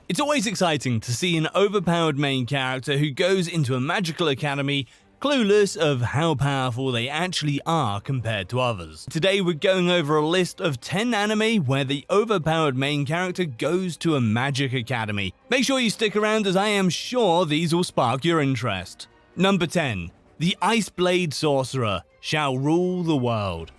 It's always exciting to see an overpowered main character who goes into a magical academy clueless of how powerful they actually are compared to others. Today we're going over a list of 10 anime where the overpowered main character goes to a magic academy. Make sure you stick around as I am sure these will spark your interest. Number 10. The Ice Blade Sorcerer shall rule the world.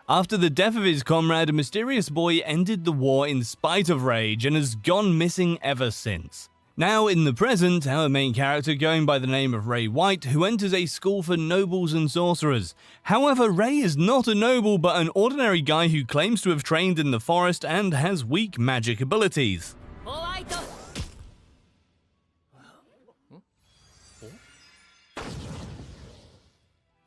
After the death of his comrade, a mysterious boy ended the war in spite of rage and has gone missing ever since. Now in the present, our main character going by the name of Ray White, who enters a school for nobles and sorcerers. However, Ray is not a noble but an ordinary guy who claims to have trained in the forest and has weak magic abilities.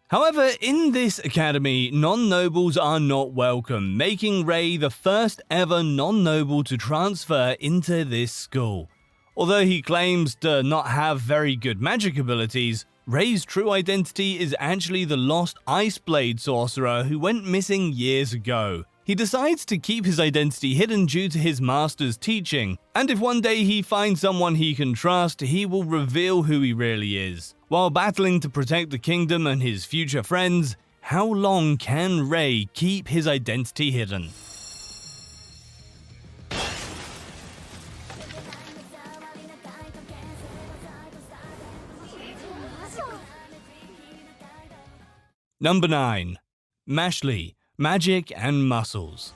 However, in this academy, non-nobles are not welcome, making Ray the first ever non-noble to transfer into this school. Although he claims to not have very good magic abilities, Ray's true identity is actually the lost Ice Blade Sorcerer who went missing years ago. He decides to keep his identity hidden due to his master's teaching, and if one day he finds someone he can trust, he will reveal who he really is. While battling to protect the kingdom and his future friends, how long can Ray keep his identity hidden? Number 9. Mashley, Magic and Muscles.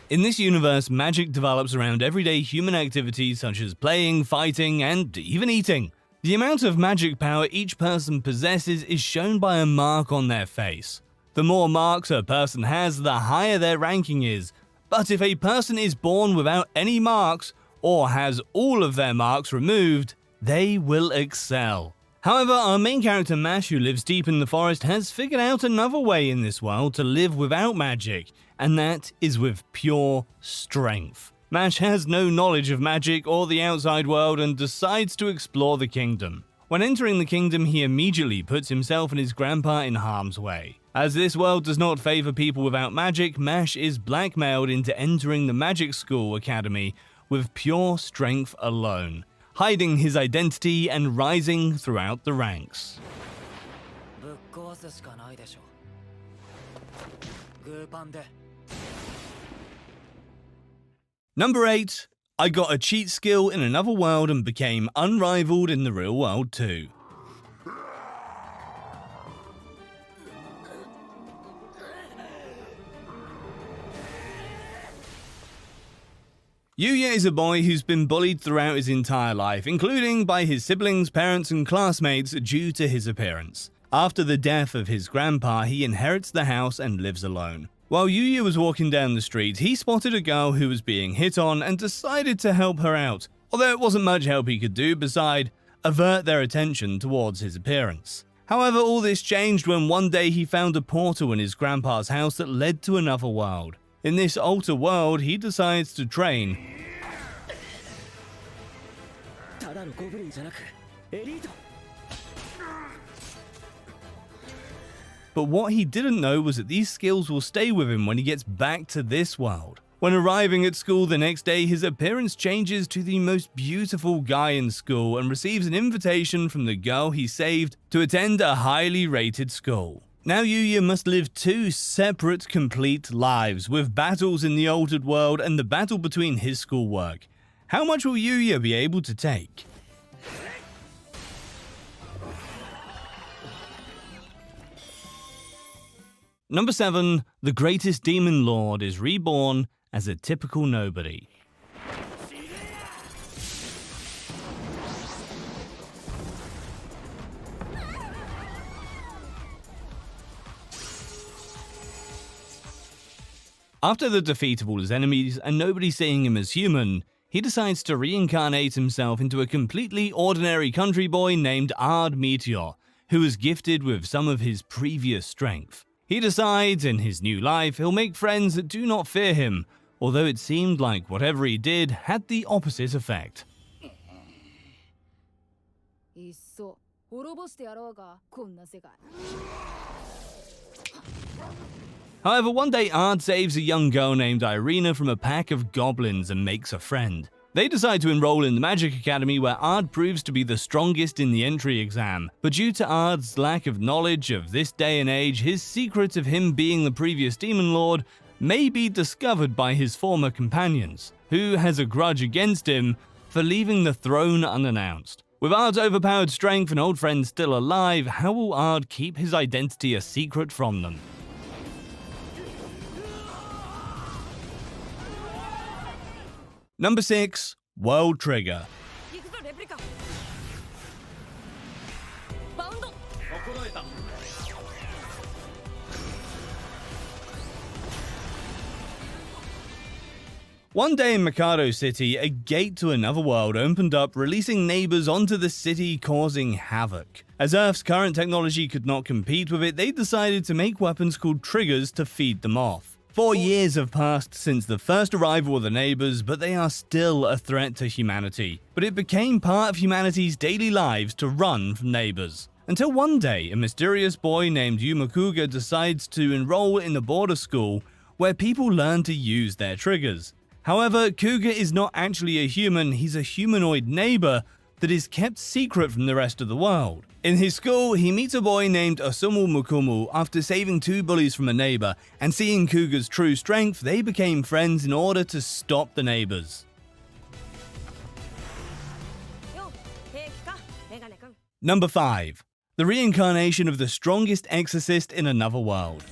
In this universe, magic develops around everyday human activities such as playing, fighting, and even eating. The amount of magic power each person possesses is shown by a mark on their face. The more marks a person has, the higher their ranking is. But if a person is born without any marks, or has all of their marks removed, they will excel. However, our main character Mash, who lives deep in the forest, has figured out another way in this world to live without magic, and that is with pure strength. Mash has no knowledge of magic or the outside world and decides to explore the kingdom. When entering the kingdom, he immediately puts himself and his grandpa in harm's way. As this world does not favor people without magic, Mash is blackmailed into entering the magic school academy with pure strength alone, hiding his identity and rising throughout the ranks. Number 8. I got a cheat skill in another world and became unrivaled in the real world too. Yuya is a boy who's been bullied throughout his entire life, including by his siblings, parents, and classmates due to his appearance. After the death of his grandpa, he inherits the house and lives alone. While Yuya was walking down the street, he spotted a girl who was being hit on and decided to help her out, although it wasn't much help he could do beside avert their attention towards his appearance. However, all this changed when one day he found a portal in his grandpa's house that led to another world. In this alter world, he decides to train. But what he didn't know was that these skills will stay with him when he gets back to this world. When arriving at school the next day, his appearance changes to the most beautiful guy in school and receives an invitation from the girl he saved to attend a highly rated school. Now Yuya must live two separate complete lives, with battles in the altered world and the battle between his schoolwork. How much will Yuya be able to take? Number 7. The greatest demon lord is reborn as a typical nobody. After the defeat of all his enemies and nobody seeing him as human, he decides to reincarnate himself into a completely ordinary country boy named Ard Meteor, who is gifted with some of his previous strength. He decides in his new life he'll make friends that do not fear him, although it seemed like whatever he did had the opposite effect. いっそ滅ぼしてやろうがこんな世界。 However, one day Ard saves a young girl named Irina from a pack of goblins and makes a friend. They decide to enroll in the Magic Academy, where Ard proves to be the strongest in the entry exam, but due to Ard's lack of knowledge of this day and age, his secret of him being the previous Demon Lord may be discovered by his former companions, who has a grudge against him for leaving the throne unannounced. With Ard's overpowered strength and old friends still alive, how will Ard keep his identity a secret from them? Number 6. World Trigger. One day in Mikado City, a gate to another world opened up, releasing neighbors onto the city, causing havoc. As Earth's current technology could not compete with it, they decided to make weapons called triggers to feed them off. 4 years have passed since the first arrival of the neighbors, but they are still a threat to humanity. But it became part of humanity's daily lives to run from neighbors. Until one day, a mysterious boy named Yumakuga decides to enroll in a border school where people learn to use their triggers. However, Kuga is not actually a human, he's a humanoid neighbor that is kept secret from the rest of the world. In his school, he meets a boy named Osumu Mukumu after saving 2 bullies from a neighbor, and seeing Kuga's true strength, they became friends in order to stop the neighbors. Number 5. The reincarnation of the strongest exorcist in another world.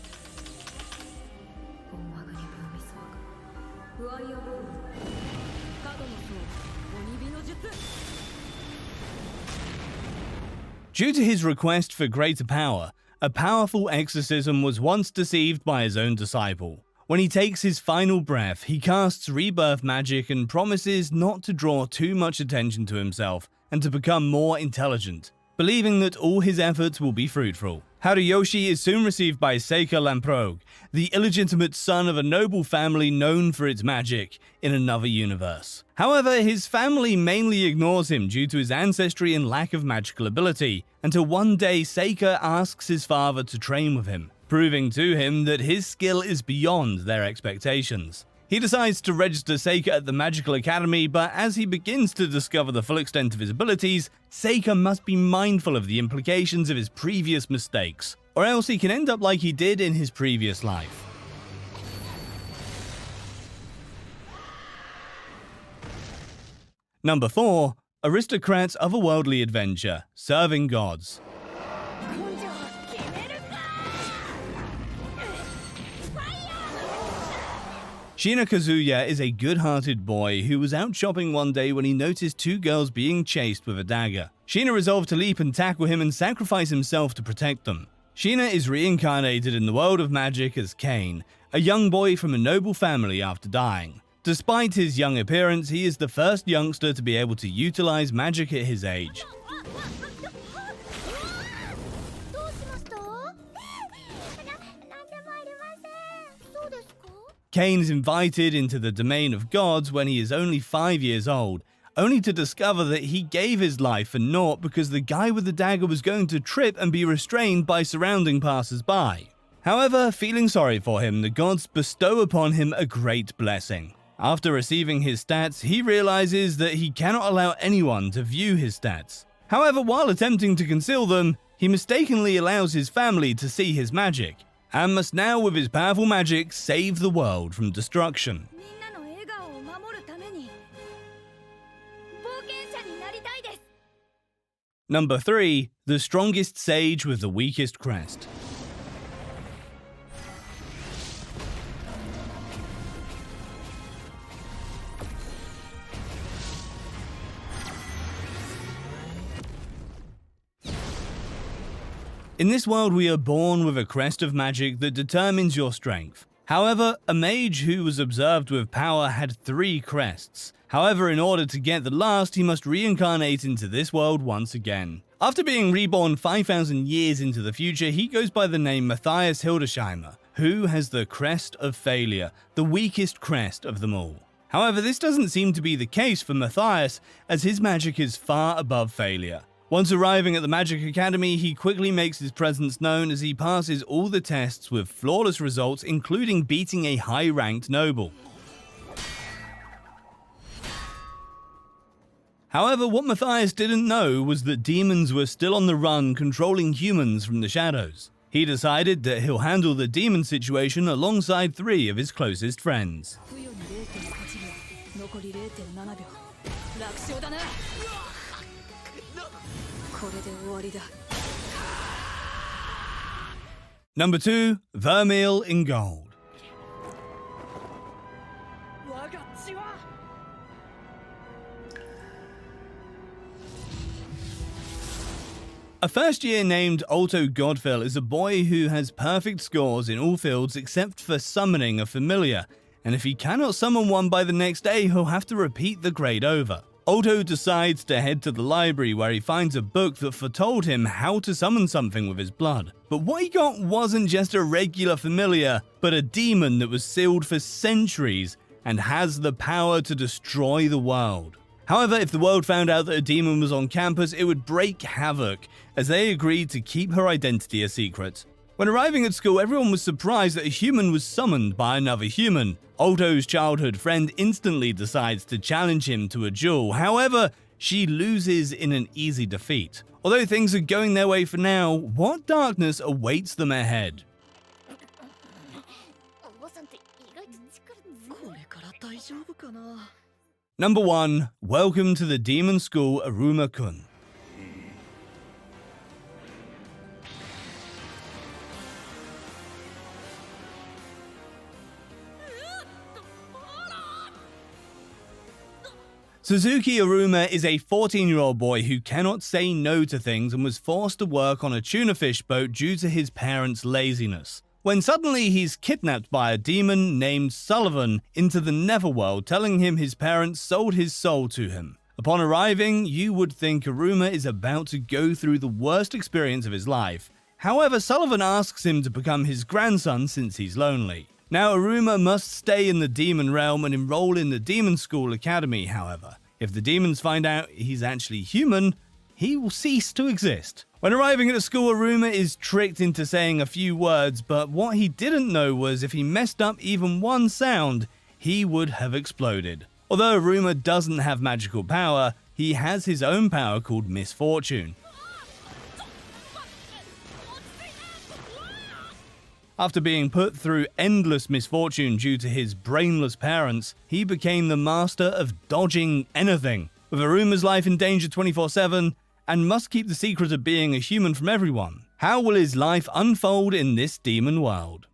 Due to his request for greater power, a powerful exorcism was once deceived by his own disciple. When he takes his final breath, he casts rebirth magic and promises not to draw too much attention to himself and to become more intelligent, believing that all his efforts will be fruitful. Haruyoshi is soon received by Seika Lamprogue, the illegitimate son of a noble family known for its magic, in another universe. However, his family mainly ignores him due to his ancestry and lack of magical ability, until one day Seika asks his father to train with him, proving to him that his skill is beyond their expectations. He decides to register Seika at the Magical Academy, but as he begins to discover the full extent of his abilities, Seika must be mindful of the implications of his previous mistakes, or else he can end up like he did in his previous life. Number 4. Aristocrats' Otherworldly Adventure, Serving Gods. Shina Kazuya is a good-hearted boy who was out shopping one day when he noticed 2 girls being chased with a dagger. Shina resolved to leap and tackle him and sacrifice himself to protect them. Shina is reincarnated in the world of magic as Kane, a young boy from a noble family after dying. Despite his young appearance, he is the first youngster to be able to utilize magic at his age. Kane is invited into the domain of gods when he is only 5 years old, only to discover that he gave his life for naught because the guy with the dagger was going to trip and be restrained by surrounding passers-by. However, feeling sorry for him, the gods bestow upon him a great blessing. After receiving his stats, he realizes that he cannot allow anyone to view his stats. However, while attempting to conceal them, he mistakenly allows his family to see his magic, and must now, with his powerful magic, save the world from destruction. Number 3. The strongest sage with the weakest crest. In this world, we are born with a crest of magic that determines your strength. However, a mage who was observed with power had 3 crests. However, in order to get the last, he must reincarnate into this world once again. After being reborn 5,000 years into the future, he goes by the name Matthias Hildesheimer, who has the crest of failure, the weakest crest of them all. However, this doesn't seem to be the case for Matthias, as his magic is far above failure. Once arriving at the Magic Academy, he quickly makes his presence known as he passes all the tests with flawless results, including beating a high-ranked noble. However, what Matthias didn't know was that demons were still on the run, controlling humans from the shadows. He decided that he'll handle the demon situation alongside 3 of his closest friends. Number 2. Vermeil in Gold. A first year named Alto Godfell is a boy who has perfect scores in all fields except for summoning a familiar, and if he cannot summon one by the next day, he'll have to repeat the grade over. Alto decides to head to the library where he finds a book that foretold him how to summon something with his blood. But what he got wasn't just a regular familiar, but a demon that was sealed for centuries and has the power to destroy the world. However, if the world found out that a demon was on campus, it would break havoc, as they agreed to keep her identity a secret. When arriving at school, everyone was surprised that a human was summoned by another human. Alto's childhood friend instantly decides to challenge him to a duel. However, she loses in an easy defeat. Although things are going their way for now, what darkness awaits them ahead? Number 1. Welcome to the Demon School, Aruma-kun. Suzuki Aruma is a 14-year-old boy who cannot say no to things and was forced to work on a tuna fish boat due to his parents' laziness. When suddenly he's kidnapped by a demon named Sullivan into the Netherworld, telling him his parents sold his soul to him. Upon arriving, you would think Aruma is about to go through the worst experience of his life. However, Sullivan asks him to become his grandson since he's lonely. Now, Aruma must stay in the demon realm and enroll in the Demon School Academy, however. If the demons find out he's actually human, he will cease to exist. When arriving at the school, Aruma is tricked into saying a few words, but what he didn't know was if he messed up even one sound, he would have exploded. Although Aruma doesn't have magical power, he has his own power called misfortune. After being put through endless misfortune due to his brainless parents, he became the master of dodging anything. With Aruma's life in danger 24/7, and must keep the secret of being a human from everyone, how will his life unfold in this demon world?